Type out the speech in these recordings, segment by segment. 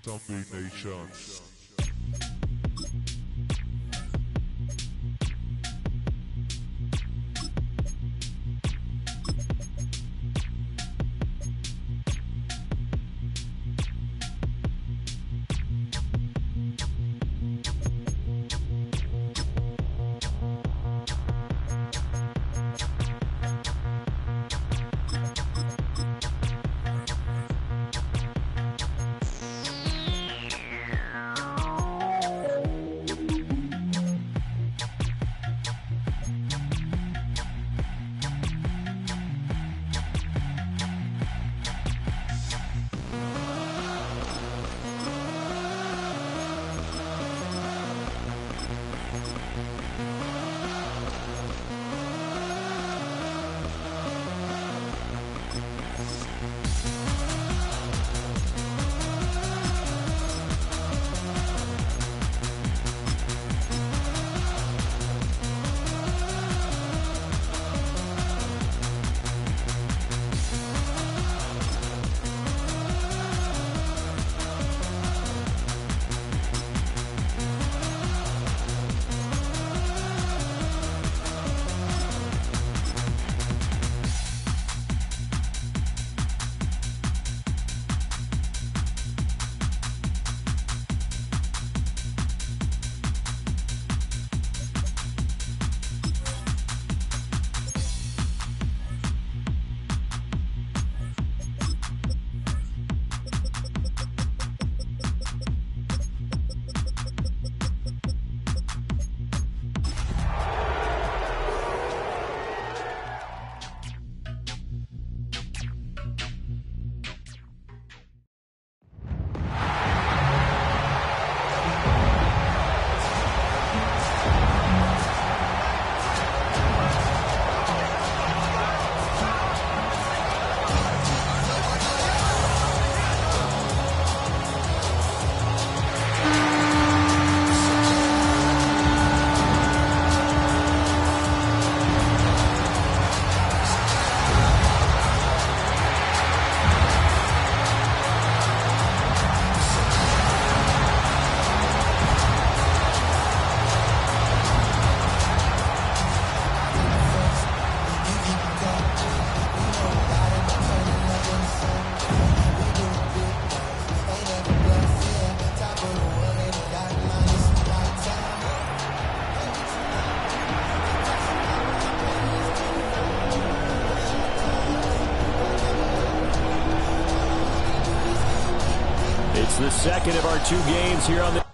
Zombie Nation. It's the second of our two games here on the...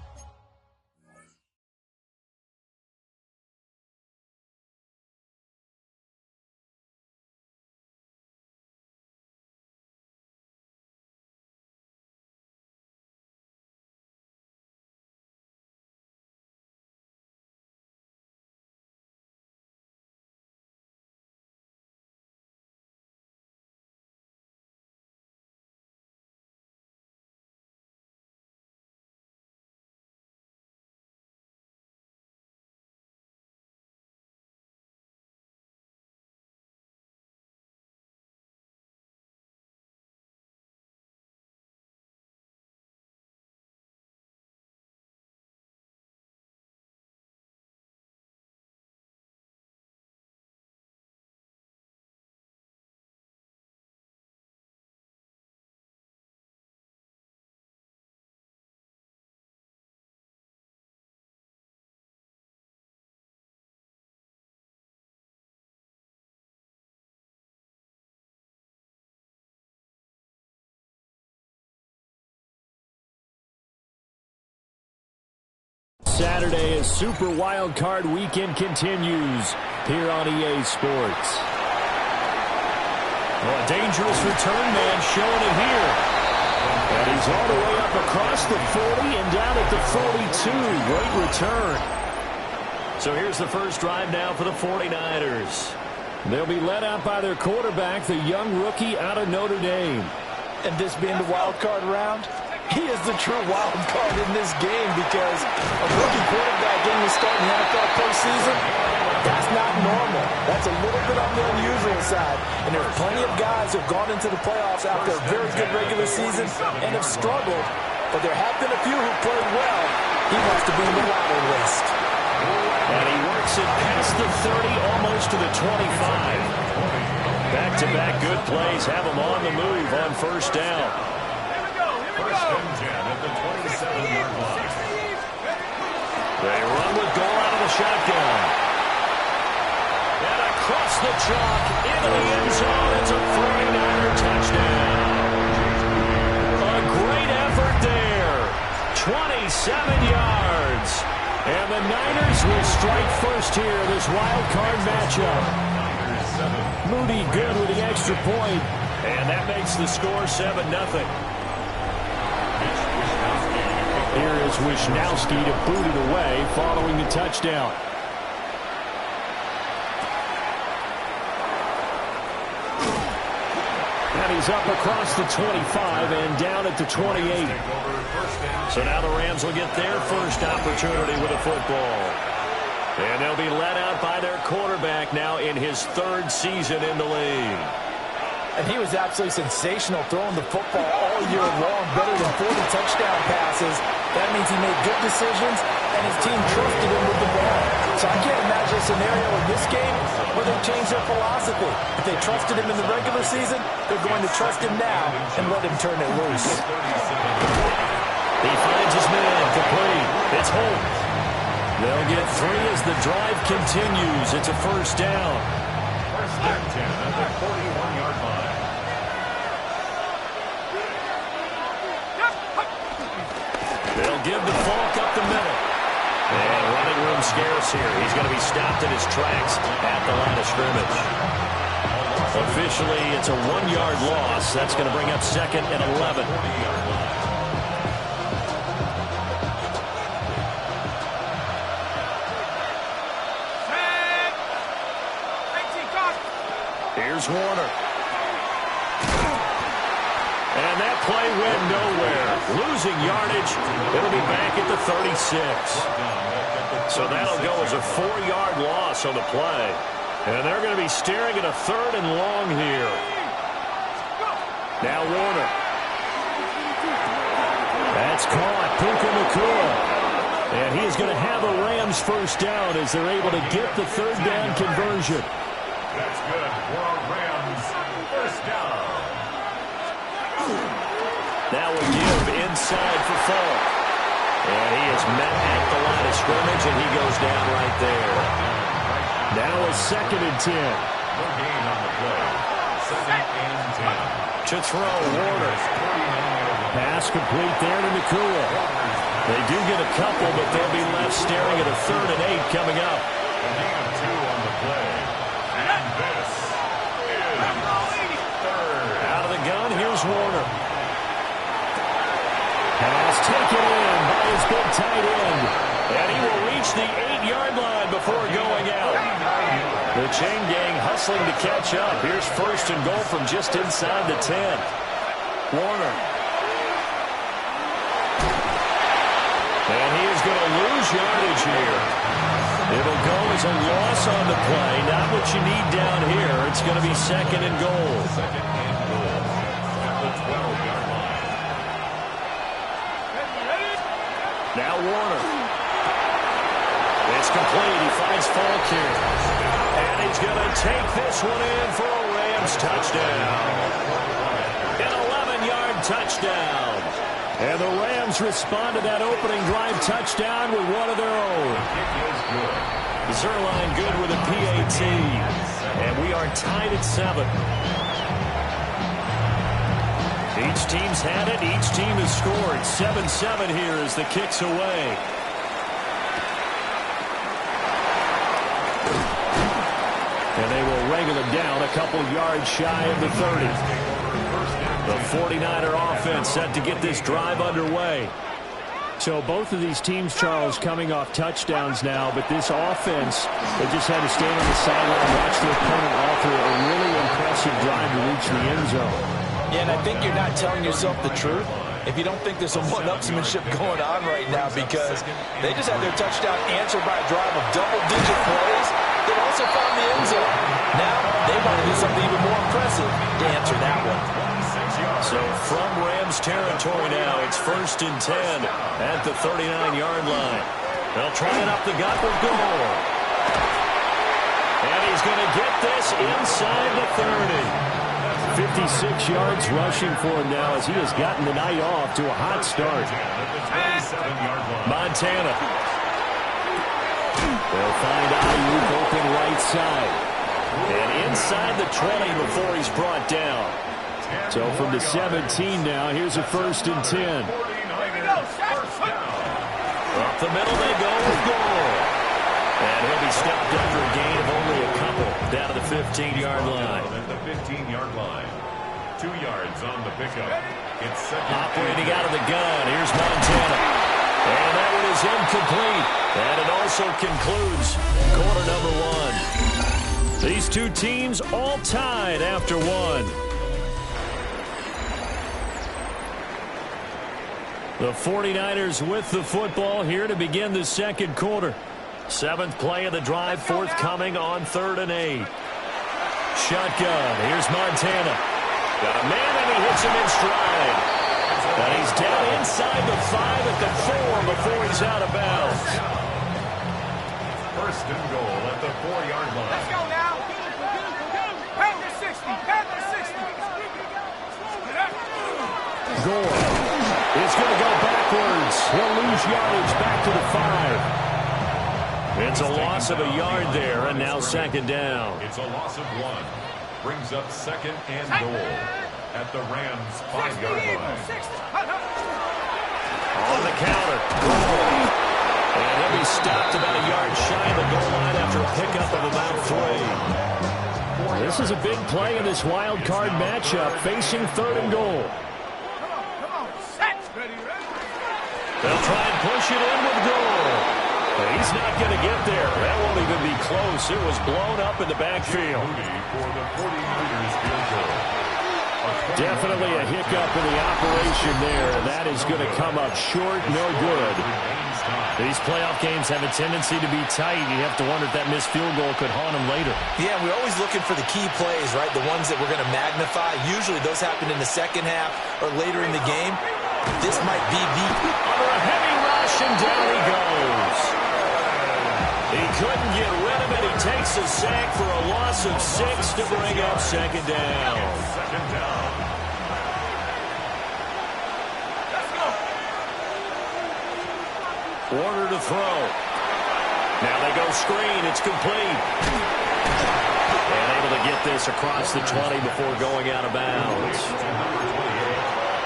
Saturday as Super Wildcard Weekend continues here on EA Sports. Oh, a dangerous return man showing it here. And he's all the way up across the 40 and down at the 42. Great return. So here's the first drive now for the 49ers. They'll be led out by their quarterback, the young rookie out of Notre Dame. And this being the wild card round, he is the true wild card in this game because a rookie quarterback getting his start in the NFL postseason, that's not normal. That's a little bit on the unusual side. And there's plenty of guys who have gone into the playoffs after a very good regular season and have struggled but there have been a few who played well. He wants to be in the latter list. And he works it past the 30, almost to the 25. Back-to-back good plays have him on the move on first down. First and 10 at the 27-yard line. They run with goal out of the shotgun. And across the chalk into the end zone. It's a 49er touchdown. A great effort there. 27 yards. And the Niners will strike first here, this wild card matchup. Moody good with the extra point. And that makes the score 7-0. Here is Wishnowski to boot it away following the touchdown. And he's up across the 25 and down at the 28. So now the Rams will get their first opportunity with a football. And they'll be let out by their quarterback now in his third season in the league. And he was absolutely sensational throwing the football all year long, better than 40 touchdown passes. That means he made good decisions, and his team trusted him with the ball. So I can't imagine a scenario in this game where they change their philosophy. If they trusted him in the regular season, they're going to trust him now and let him turn it loose. He finds his man complete. It's Holt. They'll get 3 as the drive continues. It's a first down. First and 10 at the 41-yard line. They'll give the Falk up the middle. And running room scarce here. He's going to be stopped in his tracks at the line of scrimmage. Officially, it's a 1-yard loss. That's going to bring up 2nd and 11. Here's Warner. And that play went nowhere. Losing yardage. It'll be back at the 36. So that'll go as a 4-yard loss on the play. And they're going to be staring at a 3rd and long here. Now Warner. That's caught. Puka Nacua. And he is going to have a Rams first down as they're able to get the 3rd down conversion. That's good for a Rams first down. Now we'll give inside for Falk. And he is met at the line of scrimmage, and he goes down right there. Now a 2nd and 10. No gain on the play. 2nd and 10. To throw, Warner. Pass complete there to Nacua. They do get a couple, but they'll be left staring at a 3rd and 8 coming up. A gain of 2 on the play. And this is 3rd. Out of the gun, here's Warner. Pass taken in by his big tight end. And he will reach the 8-yard line before going out. The chain gang hustling to catch up. Here's 1st and goal from just inside the 10. Warner. And he is going to lose yardage here. It'll go as a loss on the play. Not what you need down here. It's going to be 2nd and goal. 2nd and goal at the 12-yard line. Now Warner. It's complete. He finds Falk here. And he's going to take this one in for a Rams touchdown. An 11-yard touchdown. And the Rams respond to that opening drive touchdown with one of their own. Zerline good with a PAT. And we are tied at 7. Each team's had it. Each team has scored. 7-7 here as the kick's away. And they will wrangle him down a couple yards shy of the 30. The 49er offense set to get this drive underway. So both of these teams, Charles, coming off touchdowns now, but this offense, they just had to stand on the sideline and watch their opponent offer a really impressive drive to reach the end zone. Yeah, and I think you're not telling yourself the truth if you don't think there's some one-upsmanship going on right now, because they just had their touchdown answered by a drive of double-digit plays. They also found the end zone. Now they want to do something even more impressive to answer that one. 6 yards. So from Rams territory now, it's 1st and 10 at the 39-yard line. They'll try it up the gut with goal. And he's going to get this inside the 30. 56 yards rushing for him now as he has gotten the night off to a hot start. Montana. They'll find Ayuk open right side. And inside the 20 before he's brought down. So from the 17 now, here's a 1st and 10. Up the middle they go with goal. And he'll be stopped after a gain of only a couple down to the 15-yard line. At the 15-yard line. 2 yards on the pickup. It's second. Operating out of the gun. Here's Montana. And that one is incomplete. And it also concludes quarter number 1. These two teams all tied after one. The 49ers with the football here to begin the second quarter. 7th play of the drive forthcoming on 3rd and 8. Shotgun. Here's Montana. Got a man and he hits him in stride. And he's down inside the 5 at the 4 before he's out of bounds. 1st and goal at the 4-yard line. Let's go now. Panther 60. Panther 60. Gore is going to go backwards. He'll lose yardage back to the 5. It's a loss of a yard there, and now 2nd down. It's a loss of 1. Brings up 2nd and goal at the Rams' 5-yard line. On the counter. And he'll be stopped about a yard shy of the goal line after a pickup of about 3. This is a big play in this wild card matchup, facing 3rd and goal. They'll try and push it in with goal. But he's not going to get there. That won't even be close. It was blown up in the backfield. For the 49ers field goal. Definitely a hiccup in the operation there, and that is going to come up short, no good. These playoff games have a tendency to be tight. You have to wonder if that missed field goal could haunt them later. Yeah, we're always looking for the key plays, right? The ones that we're going to magnify. Usually those happen in the second half or later in the game. This might be the... Under a heavy rush, and down he goes. He couldn't get rid of it. He takes a sack for a loss of 6 to bring up 2nd down. 2nd down. Warner to throw. Now they go screen. It's complete. And able to get this across the 20 before going out of bounds.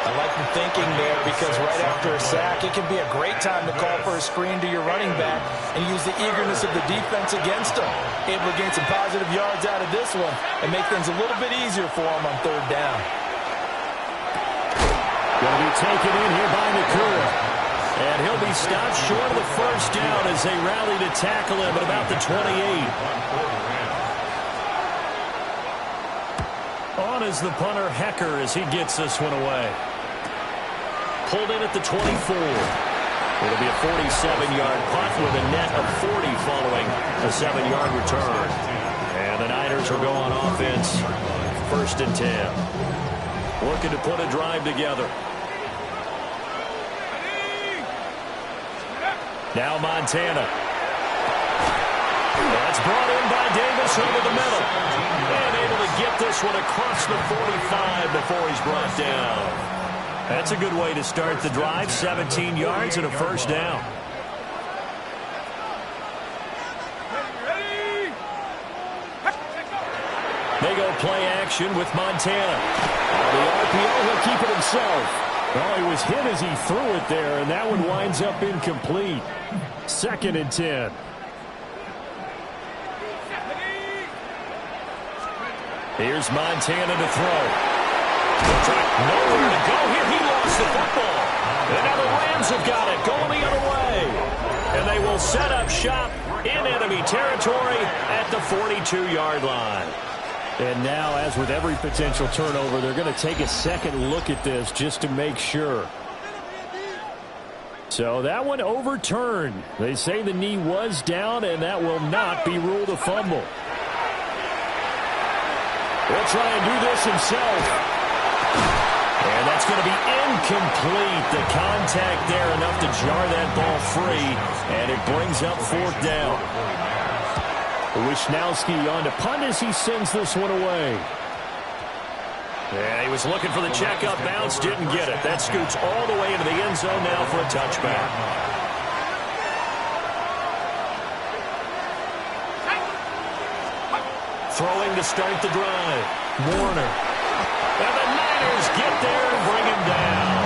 I like the thinking there because right after a sack, it can be a great time to call for a screen to your running back and use the eagerness of the defense against him. Able to gain some positive yards out of this one and make things a little bit easier for him on 3rd down. Going to be taken in here by Nakua. And he'll be stopped short of the 1st down as they rally to tackle him at about the 28. On is the punter Hecker as he gets this one away. Pulled in at the 24. It'll be a 47-yard punt with a net of 40 following a 7-yard return. And the Niners will go on offense. 1st and 10. Looking to put a drive together. Now Montana. That's brought in by Davis over the middle. And able to get this one across the 45 before he's brought down. That's a good way to start the drive. 17 yards and a 1st down. They go play action with Montana. On the RPO, he'll keep it himself. Well, he was hit as he threw it there, and that one winds up incomplete. 2nd and 10. Here's Montana to throw. Nowhere to go here. He lost the football. And now the Rams have got it going the other way. And they will set up shop in enemy territory at the 42-yard line. And now, as with every potential turnover, they're going to take a second look at this just to make sure. So that one overturned. They say the knee was down, and that will not be ruled a fumble. He'll try and do this himself. And that's going to be incomplete. The contact there enough to jar that ball free, and it brings up fourth down. Wishnowski on to punt as he sends this one away. Yeah, he was looking for the checkup bounce, didn't get it. That scoots all the way into the end zone now for a touchback. Throwing to start the drive. Warner. And the Niners get there and bring him down.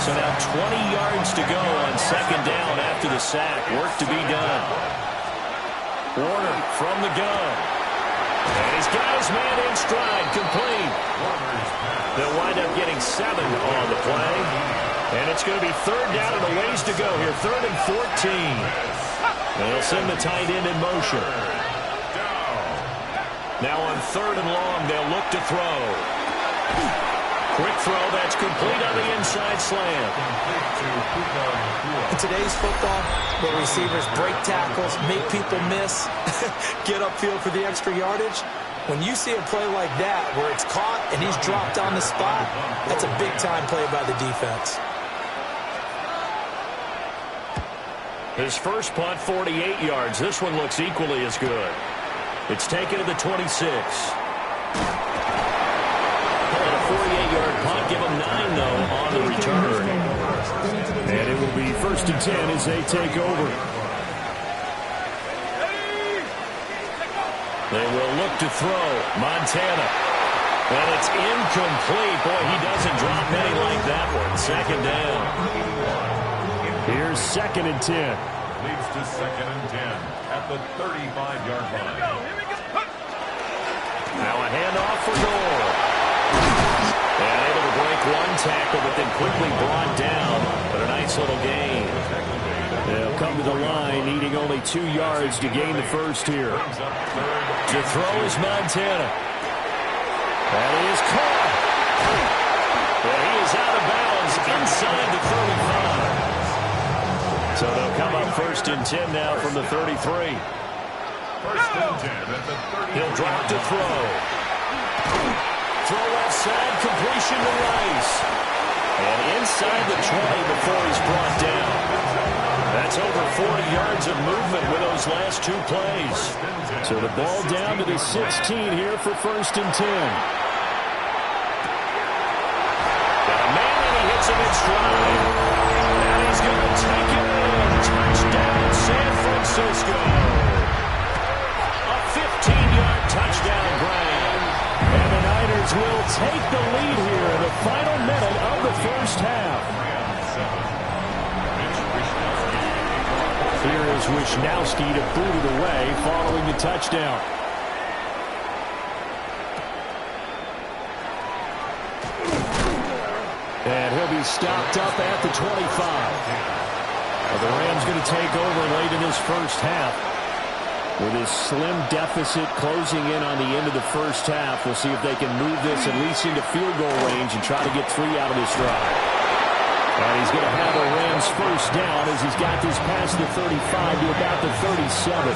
So now 20 yards to go on second down after the sack. Work to be done. Warner from the gun. And he's got his man in stride, complete. They'll wind up getting 7 on the play. And it's going to be third down and a ways to go here. 3rd and 14. And they'll send the tight end in motion. Now on 3rd and long, they'll look to throw. Quick throw, that's complete on the inside slant. In today's football, where receivers break tackles, make people miss, get upfield for the extra yardage, when you see a play like that where it's caught and he's dropped on the spot, that's a big-time play by the defense. His first punt, 48 yards. This one looks equally as good. It's taken to the 26. And a 48-yard punt, give him 9, though, on the return. And it will be 1st and 10 as they take over. They will look to throw. Montana. And it's incomplete. Boy, he doesn't drop many like that one. 2nd down. Here's 2nd and 10. Leads to 2nd and 10 at the 35-yard line. Now a handoff for goal. And able to break one tackle, but then quickly brought down. But a nice little gain. They'll come to the line, needing only 2 yards to gain the first here. To throw is Montana. And he is caught. And he is out of bounds inside the 35. So they'll come up 1st and 10 now from the 33. 1st and 10 at the 30. He'll drop to throw. Throw outside, completion to Rice. And inside the 20 before he's brought down. That's over 40 yards of movement with those last 2 plays. So the ball down to the 16 here for 1st and 10. Got a man and he hits him in stride. And he's going to take it in. Touchdown, San Francisco. A 15-yard touchdown grab. And the Niners will take the lead here in the final minute of the first half. Here is Wishnowski to boot it away following the touchdown. And he'll be stopped up at the 25. The Rams going to take over late in this first half. With his slim deficit closing in on the end of the first half, we'll see if they can move this at least into field goal range and try to get 3 out of this drive. And he's going to have the Rams first down as he's got this past the 35 to about the 37.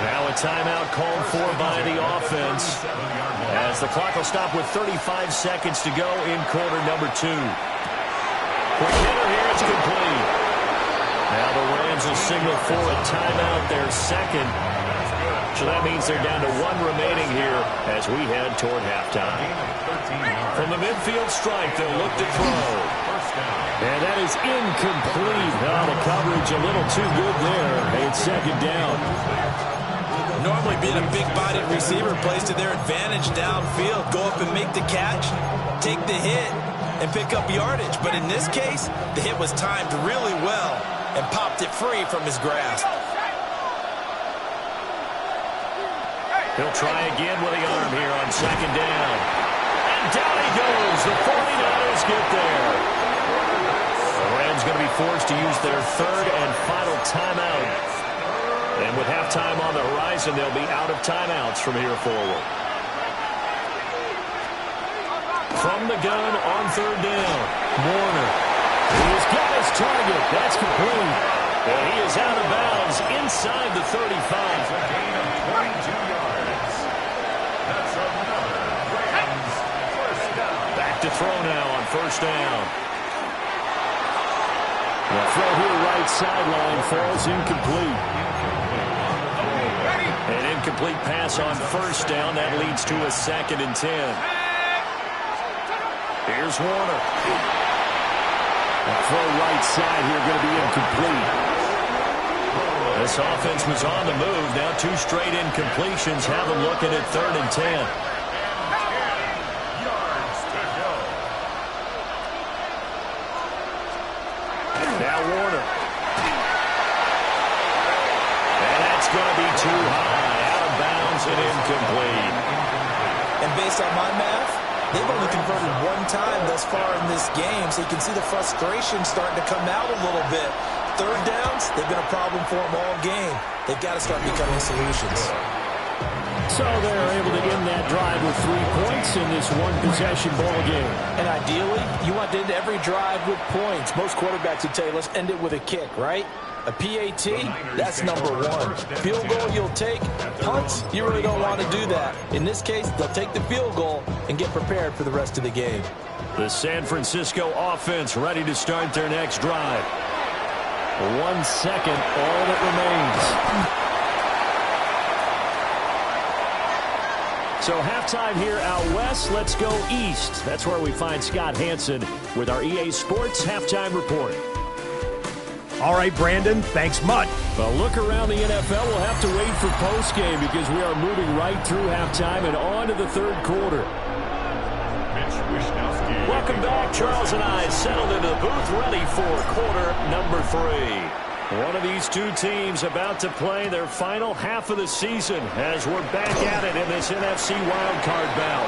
Now a timeout called for by the offense as the clock will stop with 35 seconds to go in quarter number 2. Quick hitter here, it's complete. Now the Rams will signal for a timeout, their second. So that means they're down to 1 remaining here as we head toward halftime. From the midfield stripe, they'll look to throw. And that is incomplete. Oh, the coverage a little too good there. And it's 2nd down. Normally being a big-bodied receiver plays to their advantage downfield. Go up and make the catch, take the hit, and pick up yardage. But in this case, the hit was timed really well and popped it free from his grasp. He'll try again with the arm here on 2nd down. And down he goes. The 49ers get there. The Rams going to be forced to use their 3rd and final timeout. And with halftime on the horizon, they'll be out of timeouts from here forward. From the gun on 3rd down. Warner. He's got his target. That's complete. And he is out of bounds inside the 35. It's a gain of 22 yards. That's another Rams first down. to throw now on first down. The throw here right sideline falls incomplete. An incomplete pass on first down. That leads to a 2nd and 10. Here's Warner. The throw right side here going to be incomplete. This offense was on the move. Now 2 straight incompletions have them looking at 3rd and 10. Now Warner. And that's going to be too high. Out of bounds and incomplete. And based on my math, they've only converted 1 time thus far in this game, so you can see the frustration starting to come out a little bit. 3rd downs, they've been a problem for them all game. They've got to start becoming solutions. So they're able to end that drive with 3 points in this one-possession ball game. And ideally, you want to end every drive with points. Most quarterbacks would tell you, let's end it with a kick, right? A PAT, that's number 1. Field goal you'll take. Punts, you really don't want to do that. In this case, they'll take the field goal and get prepared for the rest of the game. The San Francisco offense ready to start their next drive. 1 second, all that remains. So halftime here out west. Let's go east. That's where we find Scott Hansen with our EA Sports Halftime Report. All right, Brandon, thanks much. Well, look around the NFL. We'll have to wait for postgame because we are moving right through halftime and on to the 3rd quarter. Welcome back. Charles and I settled into the booth ready for quarter number 3. One of these 2 teams about to play their final half of the season as we're back at it in this NFC wildcard bout.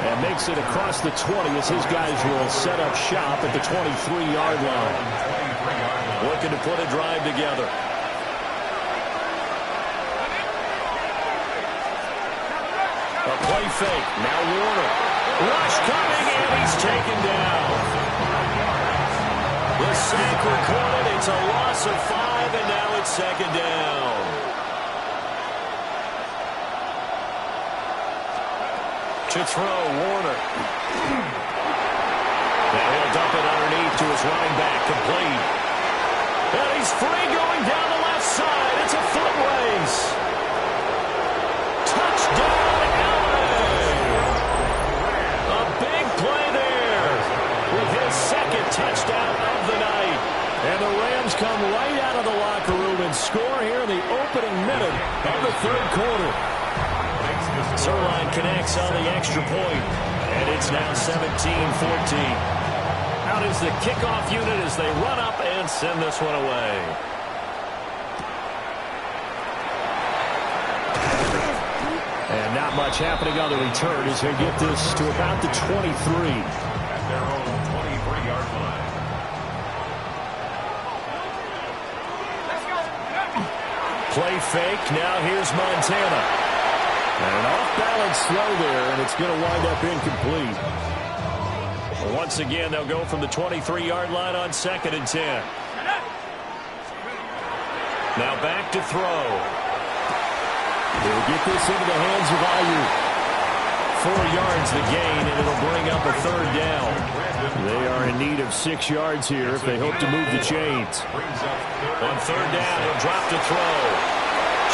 And makes it across the 20 as his guys will set up shop at the 23-yard line. Looking to put a drive together. A play fake. Now Warner. Rush coming, and he's taken down. The sack recorded. It's a loss of 5, and now it's 2nd down. To throw, Warner. Now he'll dump it underneath to his running back, complete. And he's free going down the left side. It's a foot race. Touchdown, LA. A big play there with his 2nd touchdown of the night. And the Rams come right out of the locker room and score here in the opening minute of the 3rd quarter. Sirline connects on the extra point, and it's now 17-14. Out is the kickoff unit as they run up and send this one away. And not much happening on the return as they get this to about the 23. At their own 23-yard line. Play fake. Now here's Montana. And an off-balance throw there, and it's going to wind up incomplete. Once again, they'll go from the 23-yard line on 2nd and 10. Now back to throw. They'll get this into the hands of Ayuk. 4 yards the gain, and it'll bring up a 3rd down. They are in need of 6 yards here if they hope to move the chains. On 3rd down, he'll drop to throw.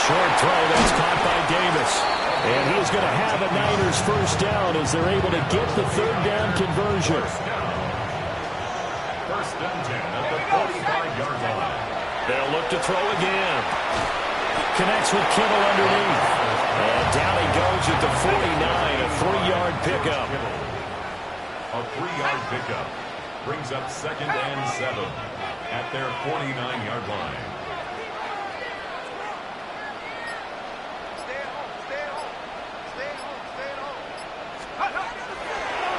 Short throw that's caught by Davis. And he is going to have a Niners 1st down as they're able to get the 3rd down conversion. 1st and 10 at the 45-yard line. They'll look to throw again. Connects with Kittle underneath. And down he goes at the 49, a 3-yard pickup. A 3-yard pickup brings up 2nd and 7 at their 49-yard line.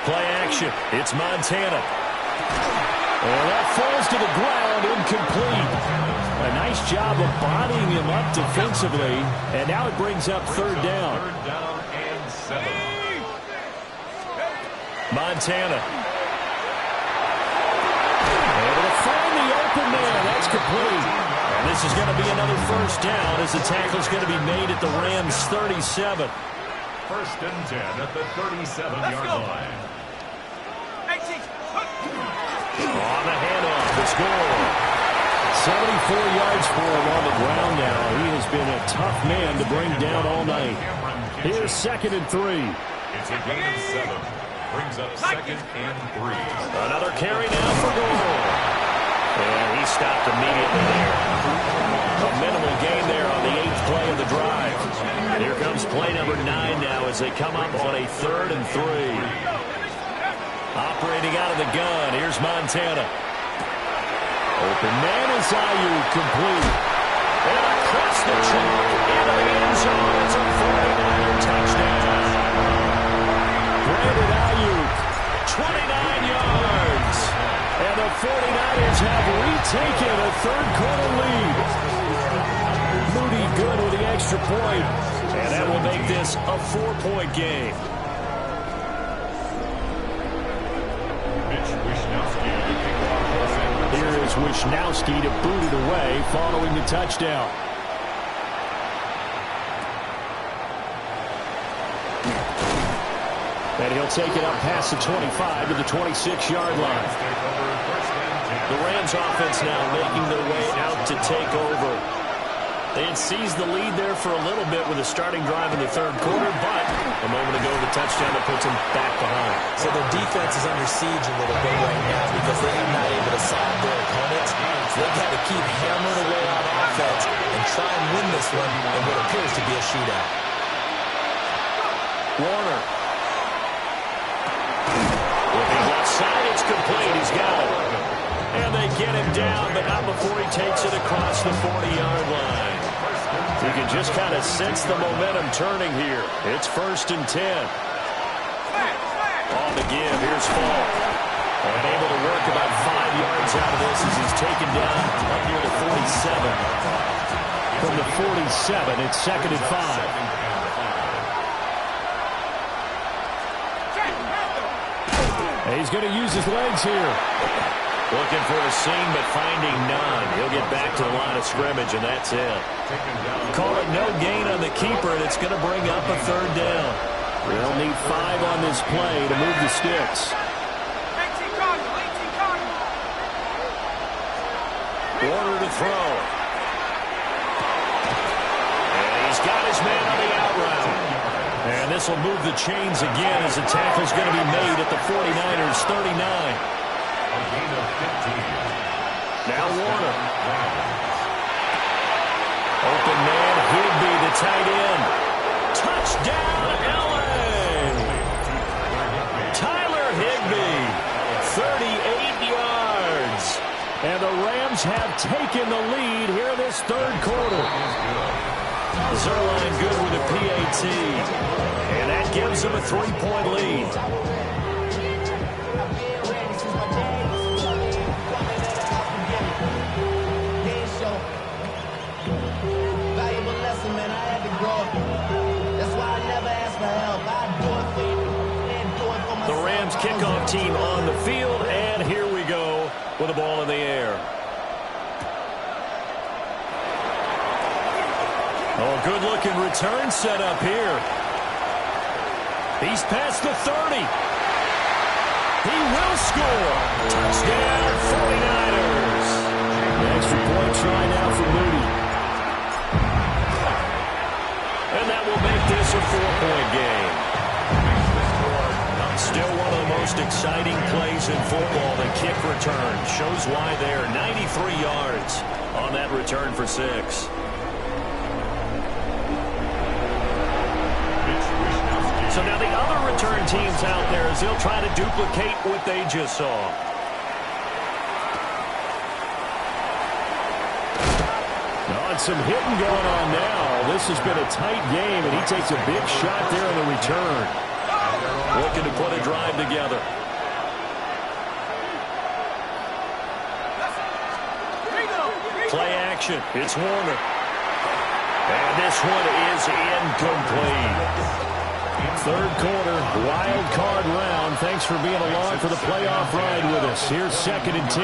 Play action. It's Montana. And that falls to the ground, incomplete. A nice job of bodying him up defensively. And now it brings up 3rd down. 3rd down and 7. Montana. Able to find the open man. That's complete. And this is going to be another 1st down as the tackle is going to be made at the Rams 37. 1st and 10 at the 37-yard line. score. 74 yards for him on the ground now. He has been a tough man to bring down all night. Here's 2nd and 3. It's a gain of 7. Brings up 2nd and 3. Another carry now for goal. And he stopped immediately there. A minimal gain there on the 8th play of the drive. Here comes play number 9 now as they come up on a 3rd and 3. Operating out of the gun, here's Montana. Open man is Ayuk, complete. And across the chalk into the end zone. It's a 49er touchdown. Brandon Ayuk, 29 yards. And the 49ers have retaken a 3rd quarter lead. Moody good with the extra point. And that will make this a 4-point game. Here is Wishnowski to boot it away following the touchdown. And he'll take it up past the 25 to the 26-yard line. The Rams offense now making their way out to take over. They had seized the lead there for a little bit with a starting drive in the 3rd quarter, but a moment ago the touchdown that puts them back behind. So their defense is under siege a little bit right now because they are not able to solve their opponents. So they've got to keep hammering away on offense and try and win this one in what appears to be a shootout. Warner. Looking left side, it's complete. He's got it. And they get him down, but not before he takes it across the 40-yard line. You can just kind of sense the momentum turning here. It's 1st and 10. On the give, here's Fall. And able to work about 5 yards out of this as he's taken down up near the 47. From the 47, it's 2nd and 5. And he's going to use his legs here. Looking for a seam, but finding none. He'll get back to the line of scrimmage, and that's it. Call it no gain on the keeper, and it's going to bring up a 3rd down. They'll need 5 on this play to move the sticks. Warner to throw. And he's got his man on the out route. And this will move the chains again as the tackle's going to be made at the 49ers' 39. Now Warner. Open man, Higbee, the tight end. Touchdown, L.A. Tyler Higbee, 38 yards. And the Rams have taken the lead here in this 3rd quarter. Zerline good with a PAT. And that gives them a 3-point lead. The Rams kickoff team on the field, and here we go with the ball in the air. Oh, good-looking return set up here. He's past the 30. He will score. Touchdown, 49ers. The extra point try now for Moody. And that will make this a 4-point game. Still one of the most exciting plays in football, the kick return. Shows why there. 93 yards on that return for 6. So now the other return teams out there as they'll try to duplicate what they just saw. And some hitting going on now. This has been a tight game, and he takes a big shot there on the return. Looking to put a drive together. Play action. It's Warner. And this one is incomplete. 3rd quarter, wild card round. Thanks for being along for the playoff ride with us. Here's 2nd and 10.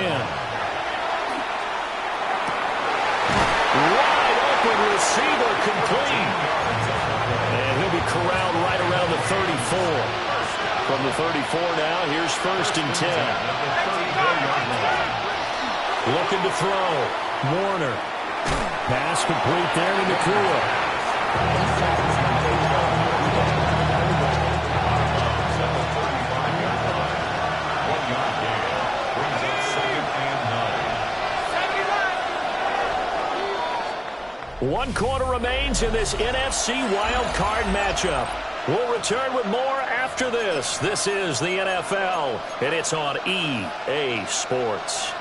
Wide open receiver complete. And he'll be corralled right around the 34. From the 34 now, here's 1st and 10. Looking to throw. Warner. Pass complete there to Nakua. One quarter remains in this NFC wildcard matchup. We'll return with more after this. This is the NFL, and it's on EA Sports.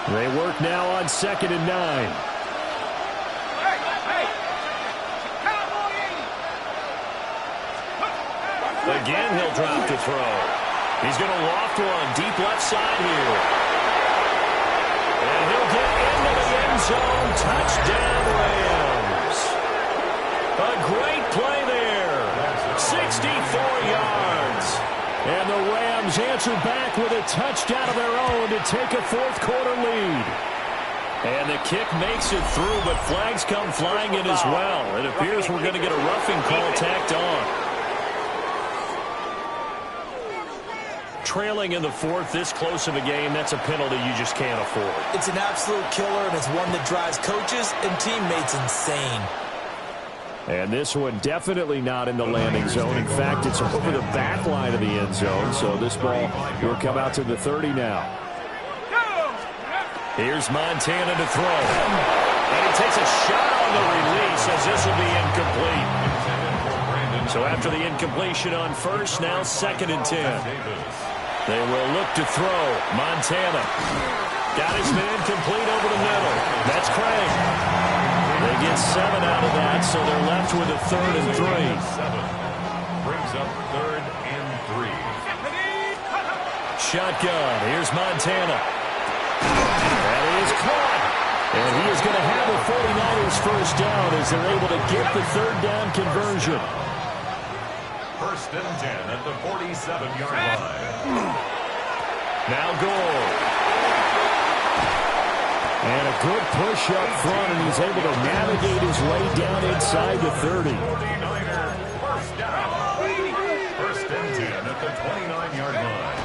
They work now on 2nd and 9. Again, he'll drop to throw. He's going to loft one deep left side here. And he'll get into the end zone. Touchdown, Rams. A great play there. 64 yards. And the Rams answer back with a touchdown of their own to take a fourth-quarter lead. And the kick makes it through, but flags come flying in as well. It appears we're going to get a roughing call tacked on. Trailing in the fourth, this close of a game, that's a penalty you just can't afford. It's an absolute killer, and it's one that drives coaches and teammates insane. And this one definitely not in the landing zone. In fact, it's over the back line of the end zone, so this ball will come out to the 30 now. Here's Montana to throw. And he takes a shot on the release as this will be incomplete. So after the incompletion on first, now 2nd and 10. They will look to throw. Montana got his man complete over the middle. That's Craig. They get 7 out of that, so they're left with a 3rd and 3. Brings up 3rd and 3. Shotgun. Here's Montana. That is caught. And he is going to have the 49ers first down as they're able to get the 3rd down conversion. 1st and 10 at the 47-yard line. Now goal. And a good push up front, and he's able to navigate his way down inside the 30. 49er first down. 1st and 10 at the 29-yard line.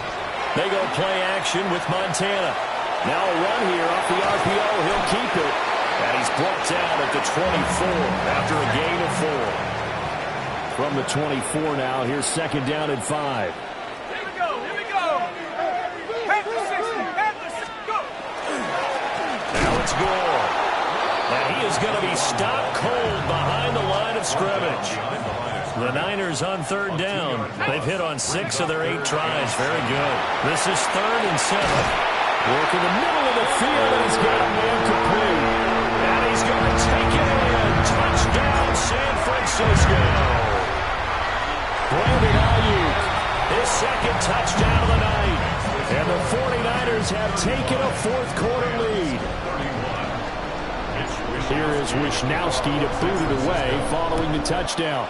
They go play action with Montana. Now a run here off the RPO. He'll keep it. And he's brought down at the 24 after a gain of 4. From the 24 now, here's 2nd down and 5. Here we go, here we go. Pass the 60, go. Now it's Gore. And he is going to be stopped cold behind the line of scrimmage. The Niners on 3rd down. They've hit on 6 of their 8 tries. Very good. This is 3rd and 7. Work in the middle of the field, and he's got a man complete. And he's going to take it in. Touchdown, San Francisco. Brandon Ayuk, his 2nd touchdown of the night. And the 49ers have taken a fourth-quarter lead. Here is Wishnowski to boot it away following the touchdown.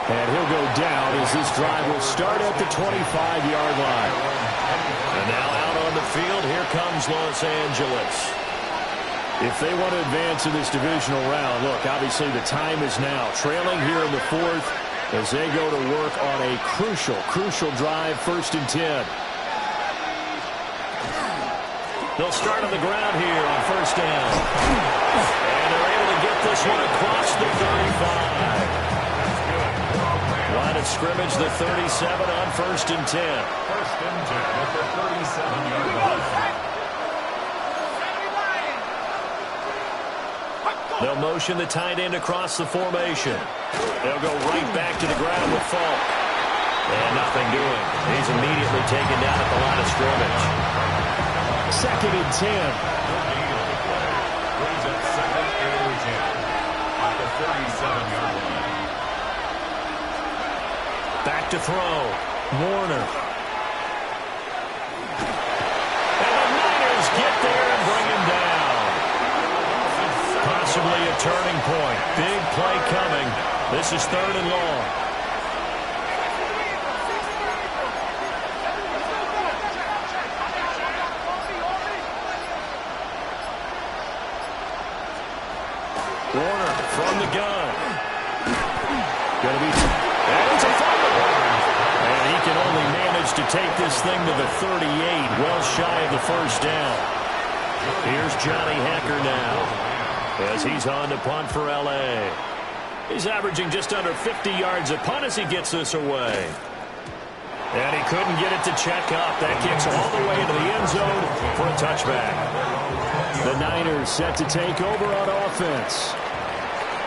And he'll go down as this drive will start at the 25-yard line. And now out on the field, here comes Los Angeles. If they want to advance in this divisional round, look, obviously the time is now. Trailing here in the 4th as they go to work on a crucial drive, 1st and 10. They'll start on the ground here on 1st down. And they're able to get this one across the 35. Line of scrimmage, the 37 on 1st and 10. 1st and 10 at the 37-yard line. They'll motion the tight end across the formation. They'll go right back to the ground with Falk. And nothing doing. He's immediately taken down at the line of scrimmage. 2nd and 10. Brings up 2nd and 10 at the 37-yard line. Back to throw. Warner. And the Niners get there and bring him down. Possibly a turning point. Big play coming. This is 3rd and long. Warner from the gun. Going to be... And it's a fumble. take this thing to the 38, well shy of the first down. Here's Johnny Hacker now as he's on to punt for L.A. He's averaging just under 50 yards a punt as he gets this away. And he couldn't get it to check up. That kicks all the way into the end zone for a touchback. The Niners set to take over on offense.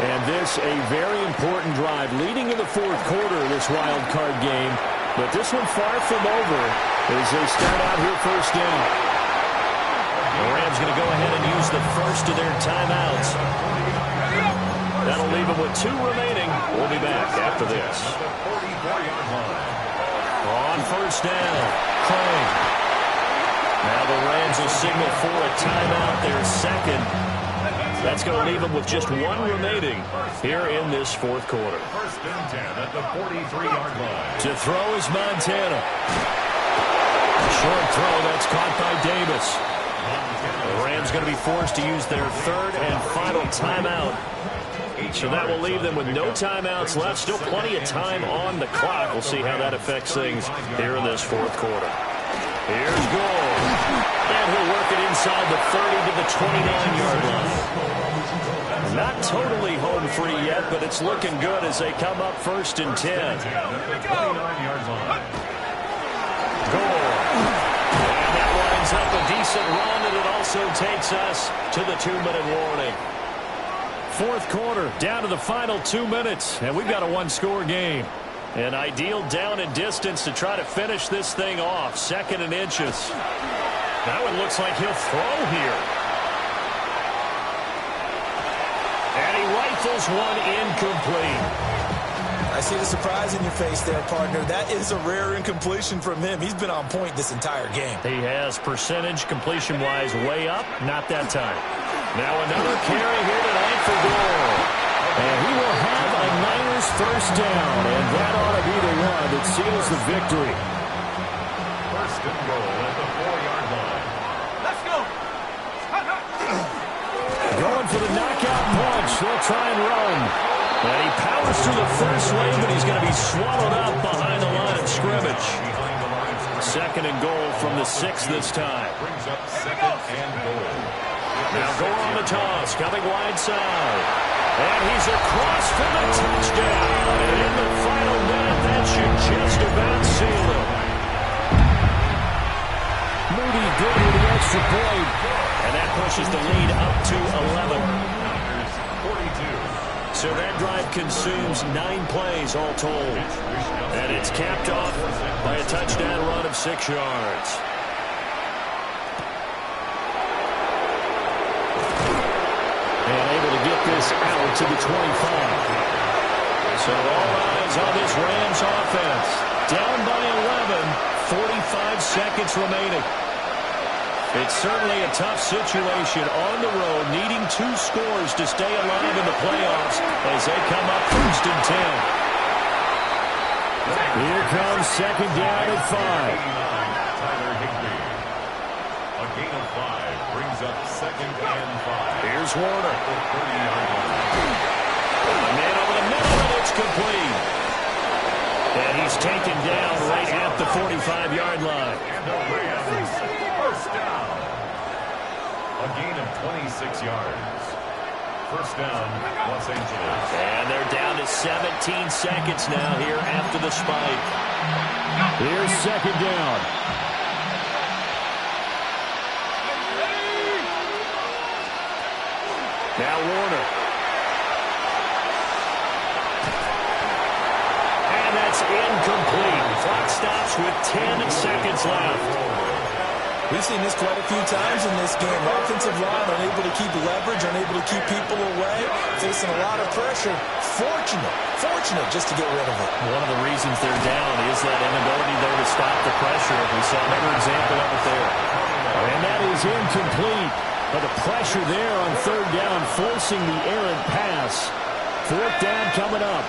And this a very important drive leading in the fourth quarter of this wild card game. But this one far from over as they start out here first down. The Rams going to go ahead and use the first of their timeouts. That'll leave them with 2 remaining. We'll be back after this. On first down, Craig. Now the Rams will signal for a timeout, their second. That's going to leave them with just 1 remaining here in this fourth quarter. First and 10 at the 43-yard line. To throw is Montana. Short throw, that's caught by Davis. The Rams going to be forced to use their third and final timeout. So that will leave them with no timeouts left. Still plenty of time on the clock. We'll see how that affects things here in this fourth quarter. Here's goal. And he'll work it inside the 30 to the 29-yard line. Not totally home free yet, but it's looking good as they come up first and 10. Yard line. Goal. And that lines up a decent run, and it also takes us to the 2-minute warning. Fourth quarter, down to the final 2 minutes, and we've got a 1-score game. An ideal down and distance to try to finish this thing off. 2nd and inches. That one looks like he'll throw here. And he rifles one incomplete. I see the surprise in your face there, partner. That is a rare incompletion from him. He's been on point this entire game. He has percentage completion-wise way up. Not that time. Now another carry here tonight for goal. And he will have a Niners first down. And that ought to be the one that seals the victory. First and goal at the 4-yard line. Let's go. Going for the knockout punch. They'll try and run. And he powers through the first wave, but he's going to be swallowed up behind the line of scrimmage. 2nd and goal from the 6 this time. Brings up 2nd and goal. Now Gore on the toss, coming wide side. And he's across for the touchdown. And in the final minute, that should just about seal it. Moody good with the extra point. And that pushes the lead up to 11. 42. So that drive consumes 9 plays all told. And it's capped off by a touchdown run of 6 yards. And able to get this out to the 25. So all eyes on this Rams offense. Down by 11, 45 seconds remaining. It's certainly a tough situation on the road, needing 2 scores to stay alive in the playoffs as they come up first and 10. Here comes 2nd down at 5. Tyler Higbee. A gain of 5 brings up 2nd and 5. Here's Warner. 30-yard line. A man over the middle, and it's complete. And he's taken down right at the 45-yard line. And the Rams first down. A gain of 26 yards. First down, Los Angeles. And they're down to 17 seconds now here after the spike. Here's 2nd down. Now Warner. And that's incomplete. Clock stops with 10 seconds left. We've seen this quite a few times in this game. Offensive line unable to keep leverage, unable to keep people away, facing a lot of pressure. Fortunate just to get rid of it. One of the reasons they're down is that inability there to stop the pressure. We saw another example of it there. And that is incomplete. But the pressure there on 3rd down, forcing the errant pass. 4th down coming up.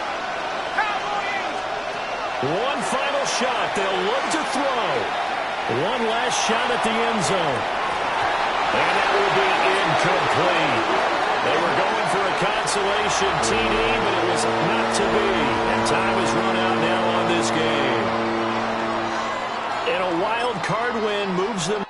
One final shot. They'll look to throw. One last shot at the end zone. And that will be incomplete. They were going for a consolation TD, but it was not to be. And time has run out now on this game. wild card win moves them.